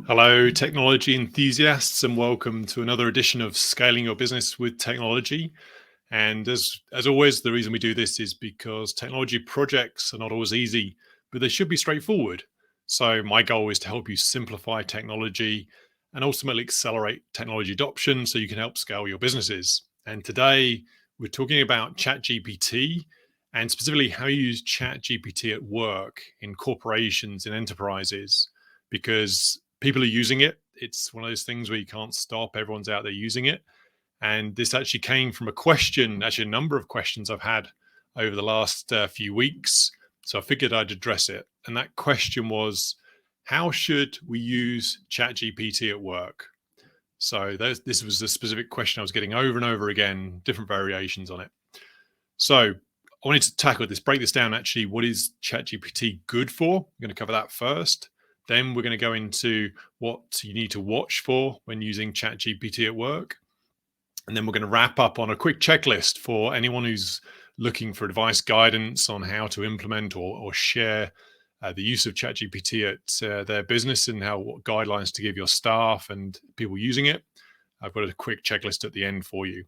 Hello, technology enthusiasts, and welcome to another edition of Scaling Your Business with Technology. And as always, the reason we do this is because technology projects are not always easy, but they should be straightforward. So my goal is to help you simplify technology and ultimately accelerate technology adoption so you can help scale your businesses. And today we're talking about ChatGPT and specifically how you use ChatGPT at work in corporations and enterprises, because people are using it. It's one of those things where you can't stop. Everyone's out there using it. And this actually came from a question, actually a number of questions I've had over the last few weeks. So I figured I'd address it. And that question was, how should we use ChatGPT at work? So this was a specific question I was getting over and over again, different variations on it. So I wanted to break this down actually. What is ChatGPT good for? I'm going to cover that first. Then we're going to go into what you need to watch for when using ChatGPT at work. And then we're going to wrap up on a quick checklist for anyone who's looking for advice, guidance on how to implement or share the use of ChatGPT at their business, and what guidelines to give your staff and people using it. I've got a quick checklist at the end for you.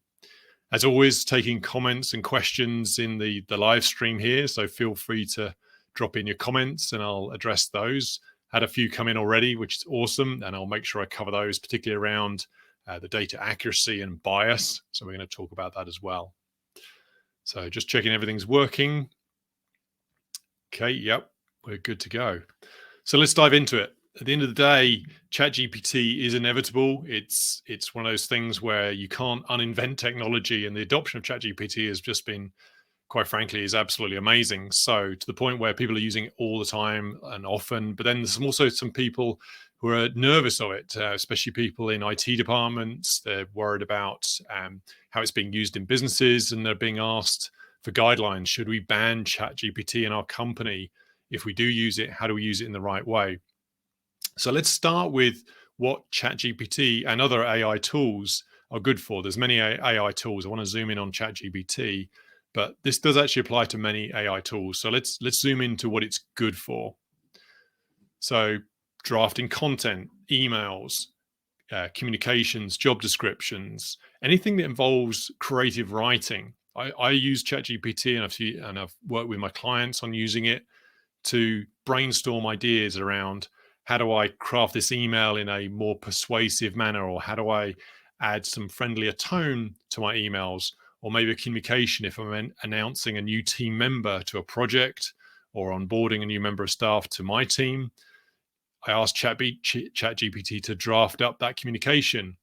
As always, taking comments and questions in the live stream here, so feel free to drop in your comments and I'll address those. Had a few come in already, which is awesome, and I'll make sure I cover those, particularly around the data accuracy and bias. So we're going to talk about that as well. So just checking everything's working. Okay, yep, we're good to go. So let's dive into it. At the end of the day, ChatGPT is inevitable. It's one of those things where you can't uninvent technology, and the adoption of ChatGPT has just been, quite frankly, is absolutely amazing. So to the point where people are using it all the time and often, but then there's also some people who are nervous of it, especially people in IT departments. They're worried about how it's being used in businesses, and they're being asked for guidelines. Should we ban ChatGPT in our company? If we do use it, how do we use it in the right way? So let's start with what ChatGPT and other AI tools are good for. There's many AI tools. I want to zoom in on ChatGPT, but this does actually apply to many AI tools. So let's zoom into what it's good for. So drafting content, emails, communications, job descriptions, anything that involves creative writing. I use ChatGPT, and I've worked with my clients on using it to brainstorm ideas around how do I craft this email in a more persuasive manner, or how do I add some friendlier tone to my emails, or maybe a communication if I'm announcing a new team member to a project or onboarding a new member of staff to my team. I asked ChatGPT to draft up that communication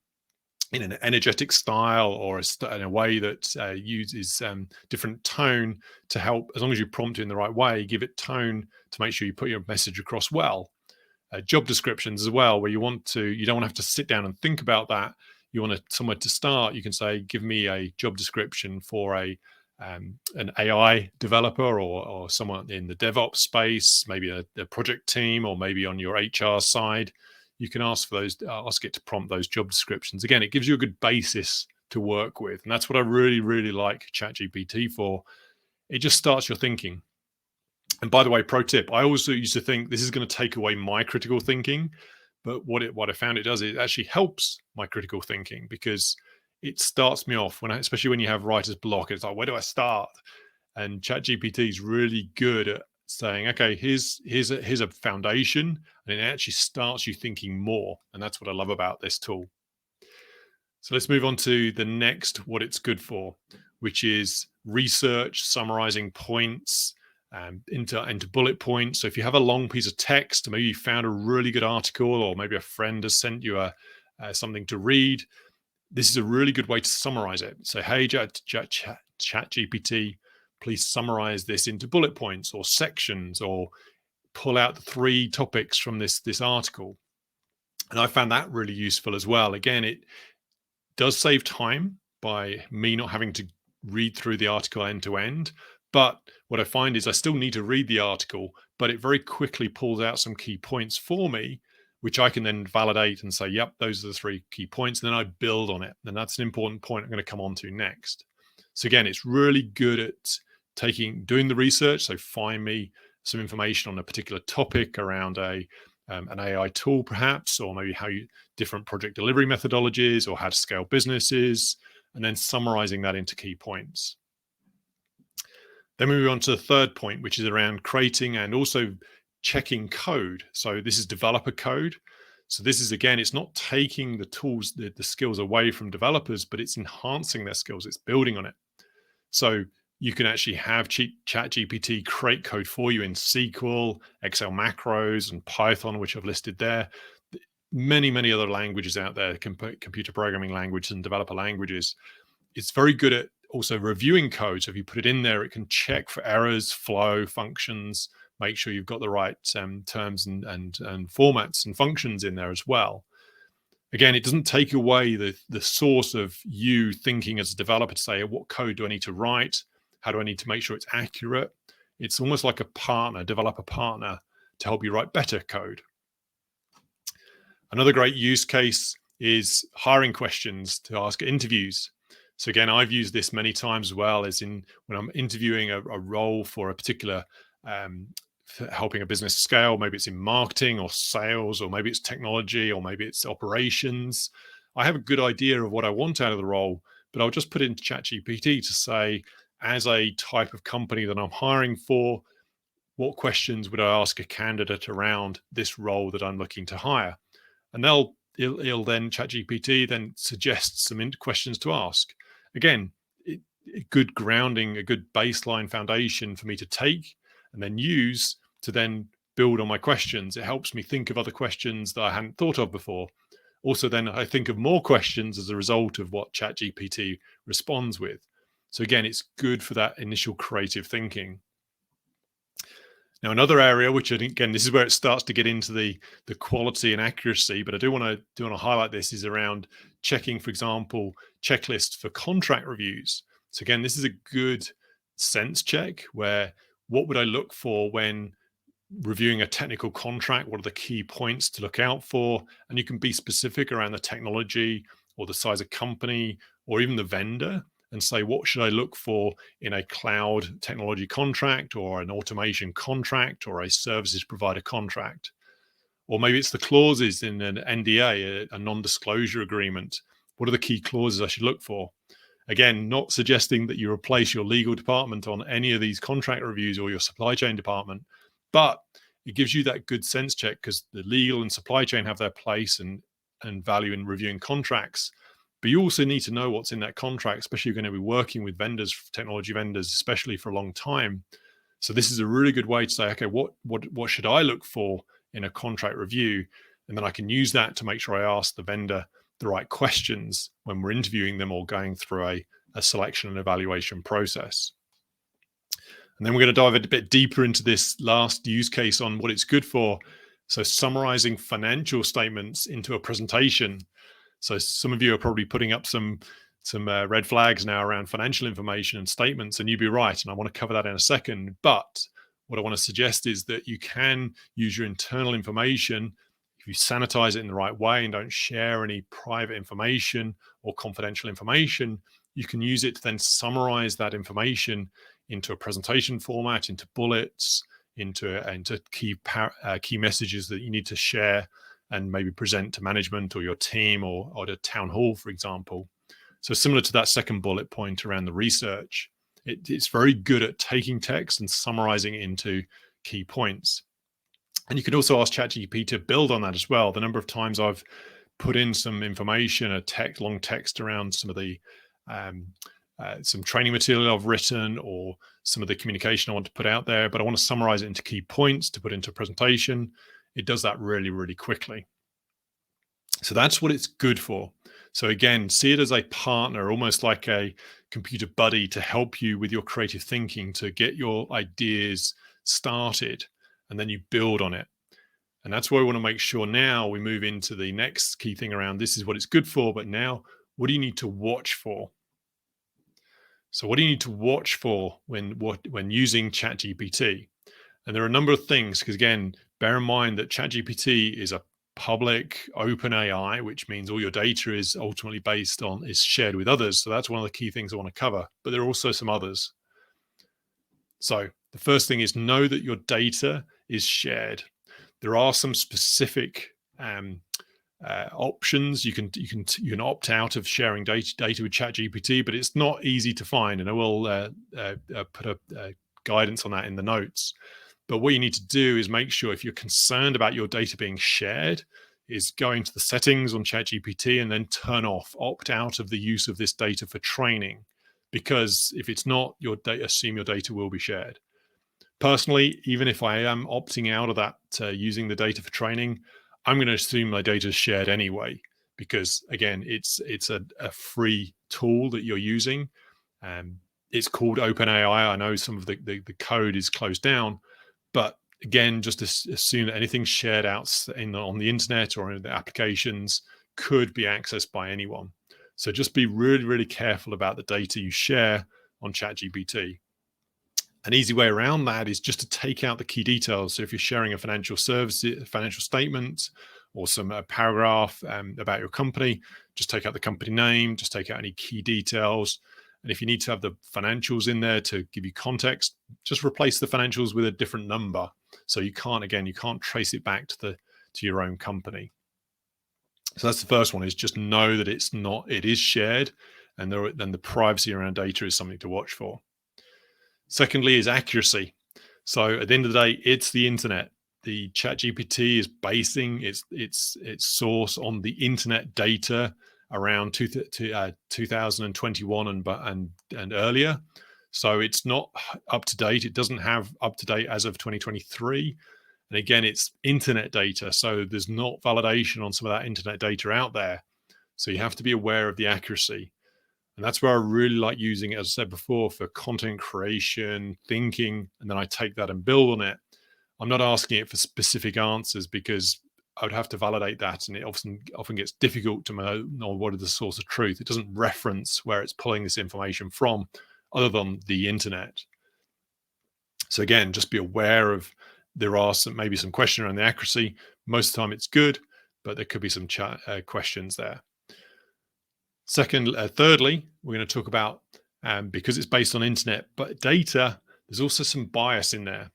in an energetic style, or in a way that uses different tone to help, as long as you prompt it in the right way, give it tone to make sure you put your message across well. Job descriptions as well, where you don't want to have to sit down and think about that. You want somewhere to start. You can say, give me a job description for an AI developer, or someone in the DevOps space, maybe a project team, or maybe on your HR side. You can ask it to prompt those job descriptions. Again, it gives you a good basis to work with. And that's what I really, really like ChatGPT for. It just starts your thinking. And by the way, pro tip, I also used to think this is going to take away my critical thinking. But what I found it does, it actually helps my critical thinking, because it starts me off especially when you have writer's block. It's like, where do I start? And ChatGPT is really good at saying, okay, here's a foundation, and it actually starts you thinking more. And that's what I love about this tool. So let's move on to the next, what it's good for, which is research, summarizing points into bullet points. So if you have a long piece of text, maybe you found a really good article, or maybe a friend has sent you something to read, this is a really good way to summarize it. So, hey, ChatGPT, please summarize this into bullet points or sections, or pull out the 3 topics from this article. And I found that really useful as well. Again, it does save time by me not having to read through the article end to end. But what I find is I still need to read the article, but it very quickly pulls out some key points for me, which I can then validate and say, yep, those are the 3 key points. And then I build on it. And that's an important point I'm going to come on to next. So again, it's really good at doing the research. So find me some information on a particular topic around a an AI tool perhaps, or maybe different project delivery methodologies, or how to scale businesses, and then summarizing that into key points. Then we move on to the third point, which is around creating and also checking code. So this is developer code. So this is, again, it's not taking the tools, the skills away from developers, but it's enhancing their skills. It's building on it. So you can actually have ChatGPT create code for you in SQL, Excel macros, and Python, which I've listed there. Many, many other languages out there, computer programming languages and developer languages. It's very good at also reviewing code. So if you put it in there, it can check for errors, flow, functions, make sure you've got the right terms and formats and functions in there as well. Again, it doesn't take away the source of you thinking as a developer to say, what code do I need to write? How do I need to make sure it's accurate? It's almost like a partner, developer partner, to help you write better code. Another great use case is hiring questions to ask at interviews. So again, I've used this many times as well, as in when I'm interviewing a role for a particular for helping a business scale. Maybe it's in marketing or sales, or maybe it's technology, or maybe it's operations. I have a good idea of what I want out of the role, but I'll just put into ChatGPT to say, as a type of company that I'm hiring for, what questions would I ask a candidate around this role that I'm looking to hire? And it'll then, ChatGPT then suggests some questions to ask. Again, a good grounding, a good baseline foundation for me to take and then use to then build on my questions. It helps me think of other questions that I hadn't thought of before. Also, then I think of more questions as a result of what ChatGPT responds with. So again, it's good for that initial creative thinking. Now, another area, which again, this is where it starts to get into the quality and accuracy, but I do want to highlight this, is around checking, for example, checklists for contract reviews. So again, this is a good sense check where what would I look for when reviewing a technical contract? What are the key points to look out for? And you can be specific around the technology or the size of company or even the vendor, and say, what should I look for in a cloud technology contract, or an automation contract, or a services provider contract? Or maybe it's the clauses in an NDA, a non-disclosure agreement. What are the key clauses I should look for? Again, not suggesting that you replace your legal department on any of these contract reviews or your supply chain department, but it gives you that good sense check, because the legal and supply chain have their place and value in reviewing contracts. But you also need to know what's in that contract, especially if you're going to be working with vendors, technology vendors, especially for a long time. So this is a really good way to say, okay, what should I look for in a contract review? And then I can use that to make sure I ask the vendor the right questions when we're interviewing them or going through a selection and evaluation process. And then we're going to dive a bit deeper into this last use case on what it's good for. So summarizing financial statements into a presentation. So some of you are probably putting up some red flags now around financial information and statements, and you'd be right. And I want to cover that in a second. But what I want to suggest is that you can use your internal information. If you sanitize it in the right way and don't share any private information or confidential information, you can use it to then summarize that information into a presentation format, into bullets, into key messages that you need to share and maybe present to management or your team or at a town hall, for example. So similar to that second bullet point around the research, it's very good at taking text and summarizing it into key points. And you could also ask ChatGPT to build on that as well. The number of times I've put in some information, long text around some of the some training material I've written or some of the communication I want to put out there, but I want to summarize it into key points to put into a presentation. It does that really, really quickly. So that's what it's good for. So again, see it as a partner, almost like a computer buddy to help you with your creative thinking, to get your ideas started, and then you build on it. And that's why we want to make sure now we move into the next key thing around this is what it's good for, but now what do you need to watch for? So what do you need to watch for when using ChatGPT? And there are a number of things, because again, bear in mind that ChatGPT is a public open AI, which means all your data is ultimately is shared with others. So that's one of the key things I want to cover, but there are also some others. So the first thing is know that your data is shared. There are some specific options. You can opt out of sharing data with ChatGPT, but it's not easy to find. And I will put a guidance on that in the notes. But what you need to do is make sure, if you're concerned about your data being shared, is go into the settings on ChatGPT and then opt out of the use of this data for training. Because if it's not, assume your data will be shared. Personally, even if I am opting out of that, using the data for training, I'm going to assume my data is shared anyway, because again, it's a free tool that you're using. It's called OpenAI. I know some of the code is closed down, but again, just assume that anything shared out on the internet or in the applications could be accessed by anyone. So just be really, really careful about the data you share on ChatGPT. An easy way around that is just to take out the key details. So if you're sharing a financial statement, or some paragraph about your company, just take out the company name, just take out any key details. And if you need to have the financials in there to give you context, just replace the financials with a different number. So you can't trace it back to your own company. So that's the first one, is just know that it is shared, and then the privacy around data is something to watch for. Secondly is accuracy. So at the end of the day, it's the internet. The ChatGPT is basing its source on the internet data around 2021 and earlier. So it's not up to date. It doesn't have up to date as of 2023. And again, it's internet data. So there's not validation on some of that internet data out there. So you have to be aware of the accuracy. And that's where I really like using it, as I said before, for content creation, thinking, and then I take that and build on it. I'm not asking it for specific answers, because I would have to validate that, and it often gets difficult to know what is the source of truth. It doesn't reference where it's pulling this information from, other than the internet. So again, just be aware of, there are maybe some question around the accuracy. Most of the time it's good, but there could be some questions there. Thirdly, we're going to talk about, because it's based on internet but data, there's also some bias in there.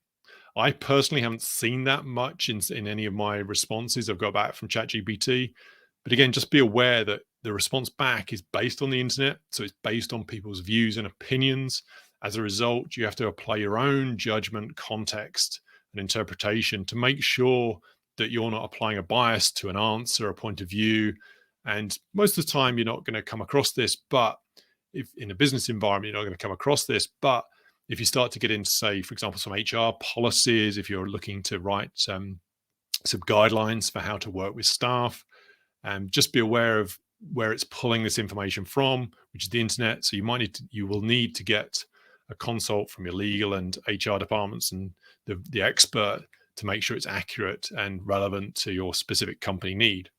I personally haven't seen that much in any of my responses I've got back from ChatGPT. But again, just be aware that the response back is based on the internet. So it's based on people's views and opinions. As a result, you have to apply your own judgment, context, and interpretation to make sure that you're not applying a bias to an answer, a point of view. And most of the time, you're not going to come across this. But if in a business environment, you're not going to come across this. But if you start to get into, say, for example, some HR policies, if you're looking to write some guidelines for how to work with staff, just be aware of where it's pulling this information from, which is the internet. So you will need to get a consult from your legal and HR departments and the expert to make sure it's accurate and relevant to your specific company need.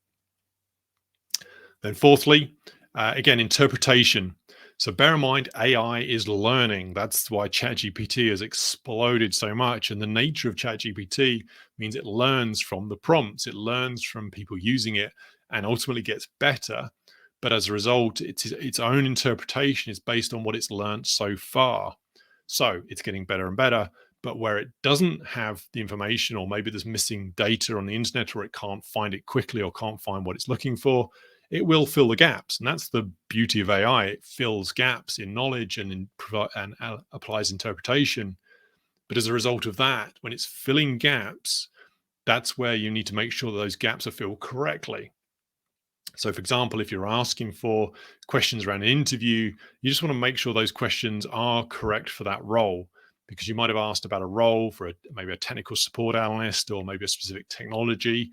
Then fourthly, again, interpretation. So bear in mind, AI is learning. That's why ChatGPT has exploded so much. And the nature of ChatGPT means it learns from the prompts. It learns from people using it and ultimately gets better. But as a result, its own interpretation is based on what it's learned so far. So it's getting better and better. But where it doesn't have the information, or maybe there's missing data on the internet, or it can't find it quickly, or can't find what it's looking for, it will fill the gaps. And that's the beauty of AI. It fills gaps in knowledge and applies interpretation. But as a result of that, when it's filling gaps, that's where you need to make sure that those gaps are filled correctly. So, for example, if you're asking for questions around an interview, you just want to make sure those questions are correct for that role, because you might have asked about a role for maybe a technical support analyst, or maybe a specific technology,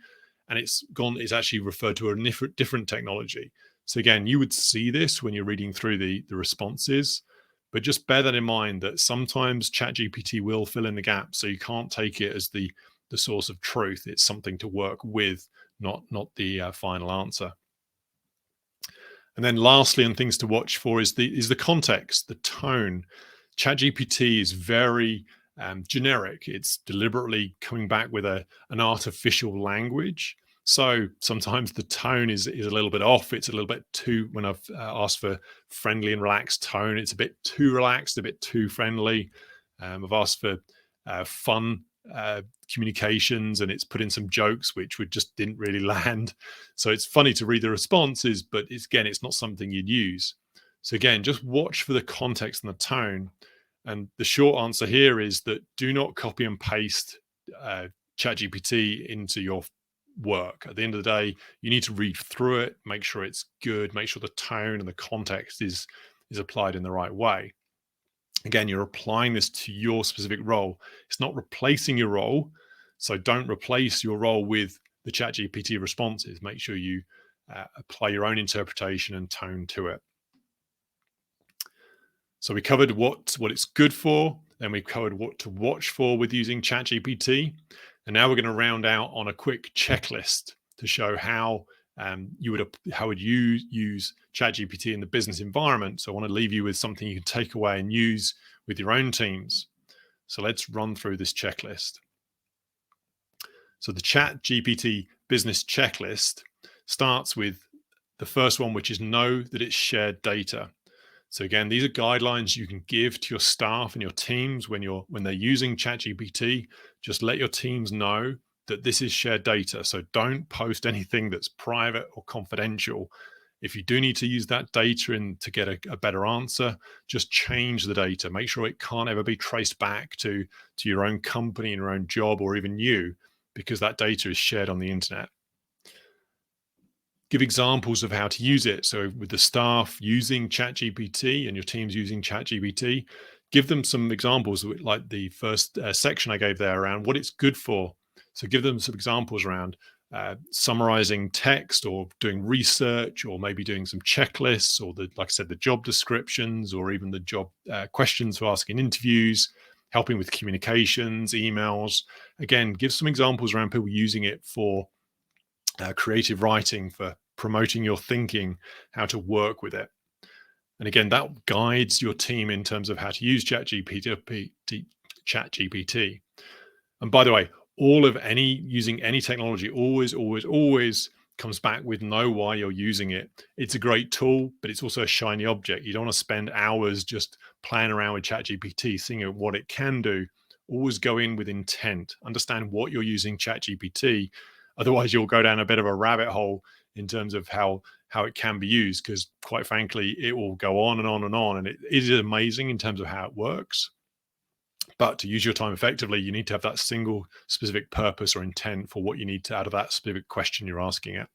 and it's actually referred to a different technology. So again, you would see this when you're reading through the responses, but just bear that in mind, that sometimes ChatGPT will fill in the gaps. So you can't take it as the source of truth. It's something to work with, not the final answer. And then lastly, and things to watch for, is the context, the tone. ChatGPT is very generic. It's deliberately coming back with an artificial language. So sometimes the tone is a little bit off. It's a little bit too, when I've asked for friendly and relaxed tone, it's a bit too relaxed, a bit too friendly. I've asked for fun communications, and it's put in some jokes which just didn't really land. So it's funny to read the responses, but it's not something you'd use. So again, just watch for the context and the tone. And the short answer here is that do not copy and paste ChatGPT into your work. At the end of the day, you need to read through it, make sure it's good, make sure the tone and the context is applied in the right way. Again, you're applying this to your specific role. It's not replacing your role. So don't replace your role with the ChatGPT responses. Make sure you apply your own interpretation and tone to it. So we covered what it's good for, then we covered what to watch for with using ChatGPT. And now we're going to round out on a quick checklist to show how you would use ChatGPT in the business environment. So I want to leave you with something you can take away and use with your own teams. So let's run through this checklist. So the ChatGPT business checklist starts with the first one, which is know that it's shared data. So again, these are guidelines you can give to your staff and your teams when they're using ChatGPT. Just let your teams know that this is shared data. So don't post anything that's private or confidential. If you do need to use that data to get a better answer, just change the data. Make sure it can't ever be traced back to your own company and your own job or even you, because that data is shared on the internet. Give examples of how to use it. So with the staff using ChatGPT and your teams using ChatGPT, give them some examples like the first section I gave there around what it's good for. So give them some examples around summarizing text or doing research, or maybe doing some checklists, or like I said, the job descriptions, or even the job questions for asking interviews, helping with communications, emails. Again, give some examples around people using it for creative writing, for promoting your thinking, how to work with it. And again, that guides your team in terms of how to use ChatGPT. And by the way, using any technology always comes back with know why you're using it. It's a great tool, but it's also a shiny object. You don't want to spend hours just playing around with ChatGPT, seeing what it can do. Always go in with intent. Understand what you're using ChatGPT. Otherwise, you'll go down a bit of a rabbit hole in terms of how it can be used, because quite frankly, it will go on and on and on. And it is amazing in terms of how it works. But to use your time effectively, you need to have that single specific purpose or intent for what you need out of that specific question you're asking it.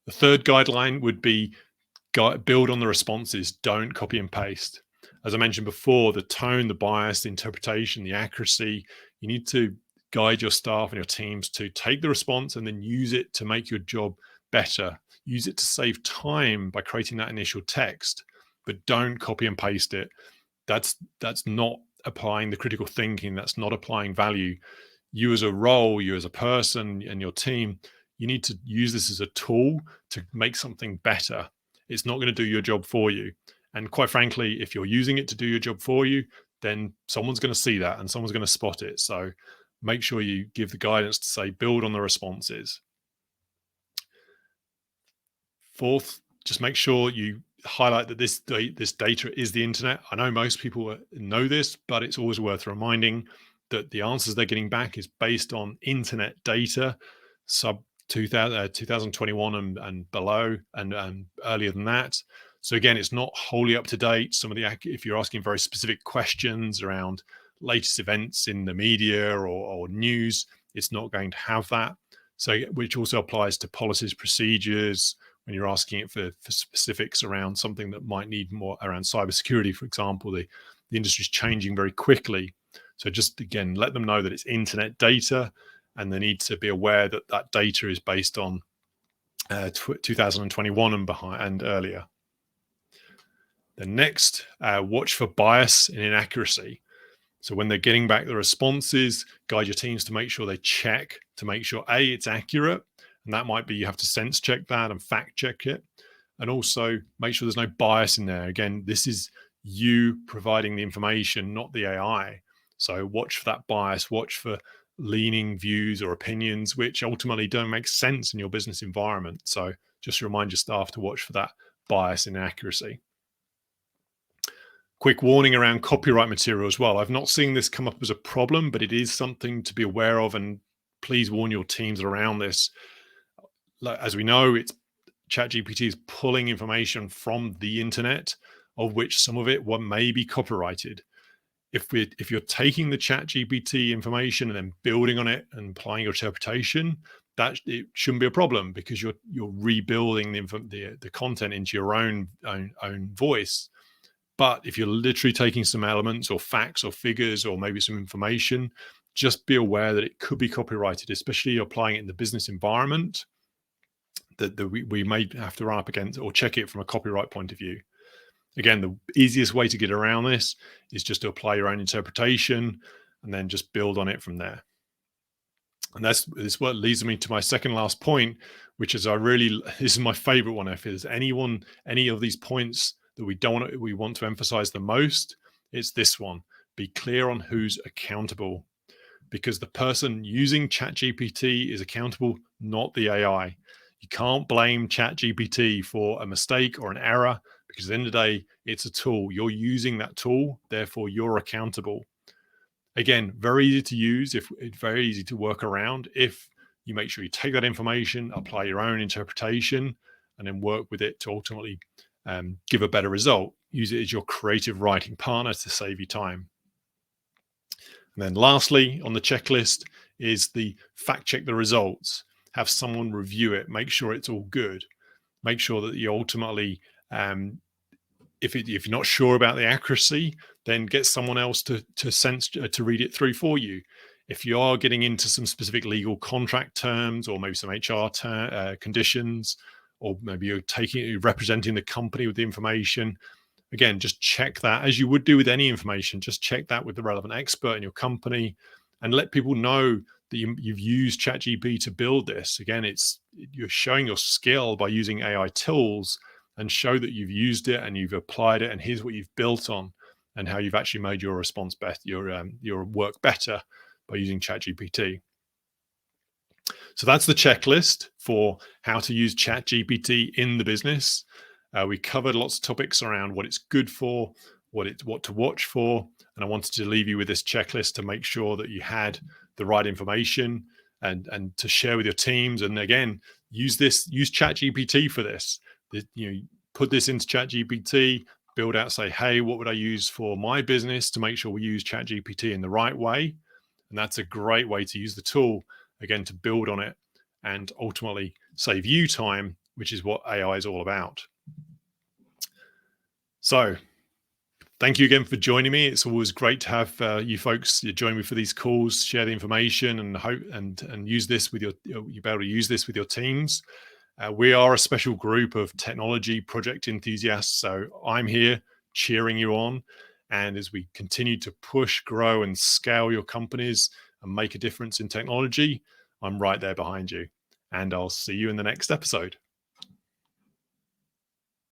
The third guideline would be build on the responses. Don't copy and paste. As I mentioned before, the tone, the bias, the interpretation, the accuracy, you need to guide your staff and your teams to take the response and then use it to make your job better. Use it to save time by creating that initial text, but don't copy and paste it. That's not applying the critical thinking. That's not applying value. You as a role, you as a person and your team, you need to use this as a tool to make something better. It's not going to do your job for you. And quite frankly, if you're using it to do your job for you, then someone's going to see that and someone's going to spot it. So make sure you give the guidance to say, build on the responses. Fourth, just make sure you highlight that this data is the internet. I know most people know this, but it's always worth reminding that the answers they're getting back is based on internet data, sub 2021 and below, and earlier than that. So again, it's not wholly up to date. If you're asking very specific questions around latest events in the media or news, it's not going to have that. So, which also applies to policies, procedures, when you're asking it for specifics around something that might need more around cybersecurity, for example. The industry is changing very quickly. So just, again, let them know that it's internet data, and they need to be aware that that data is based on 2021 and earlier. The next, watch for bias and inaccuracy. So when they're getting back the responses, guide your teams to make sure they check to make sure, A, it's accurate. And that might be you have to sense check that and fact check it. And also make sure there's no bias in there. Again, this is you providing the information, not the AI. So watch for that bias, watch for leaning views or opinions, which ultimately don't make sense in your business environment. So just remind your staff to watch for that bias and inaccuracy. Quick warning around copyright material as well. I've not seen this come up as a problem, but it is something to be aware of, and please warn your teams around this. As we know, it's ChatGPT is pulling information from the internet, of which some of it may be copyrighted. If you're taking the ChatGPT information and then building on it and applying your interpretation, that it shouldn't be a problem, because you're rebuilding the content into your own voice. But if you're literally taking some elements or facts or figures or maybe some information, just be aware that it could be copyrighted, especially applying it in the business environment, that we may have to run up against or check it from a copyright point of view. Again, the easiest way to get around this is just to apply your own interpretation and then just build on it from there. And this is what leads me to my second last point, which is this is my favorite one. If there's any of these points that we want to emphasize the most, it's this one: be clear on who's accountable, because the person using ChatGPT is accountable, not the AI. You can't blame ChatGPT for a mistake or an error, because at the end of the day, it's a tool. You're using that tool, therefore you're accountable. Again, very easy to use, it's very easy to work around if you make sure you take that information, apply your own interpretation, and then work with it to ultimately give a better result. Use it as your creative writing partner to save you time. And then lastly, on the checklist is the fact check the results. Have someone review it, make sure it's all good. Make sure that you ultimately, if you're not sure about the accuracy, then get someone else to read it through for you. If you are getting into some specific legal contract terms, or maybe some HR conditions, or maybe you're representing the company with the information, again, just check that as you would do with any information. Just check that with the relevant expert in your company, and let people know that you've used ChatGPT to build this. Again, you're showing your skill by using AI tools, and show that you've used it and you've applied it, and here's what you've built on, and how you've actually made your response better, your work better by using ChatGPT. So that's the checklist for how to use ChatGPT in the business. We covered lots of topics around what it's good for, what to watch for, and I wanted to leave you with this checklist to make sure that you had the right information and to share with your teams. And again, use ChatGPT for this. Put this into ChatGPT, build out, say, hey, what would I use for my business to make sure we use ChatGPT in the right way? And that's a great way to use the tool, again, to build on it and ultimately save you time, which is what AI is all about. So thank you again for joining me. It's always great to have you folks join me for these calls, share the information, and use this with you'll be able to use this with your teams. We are a special group of technology project enthusiasts, so I'm here cheering you on. And as we continue to push, grow, and scale your companies and make a difference in technology, I'm right there behind you. And I'll see you in the next episode.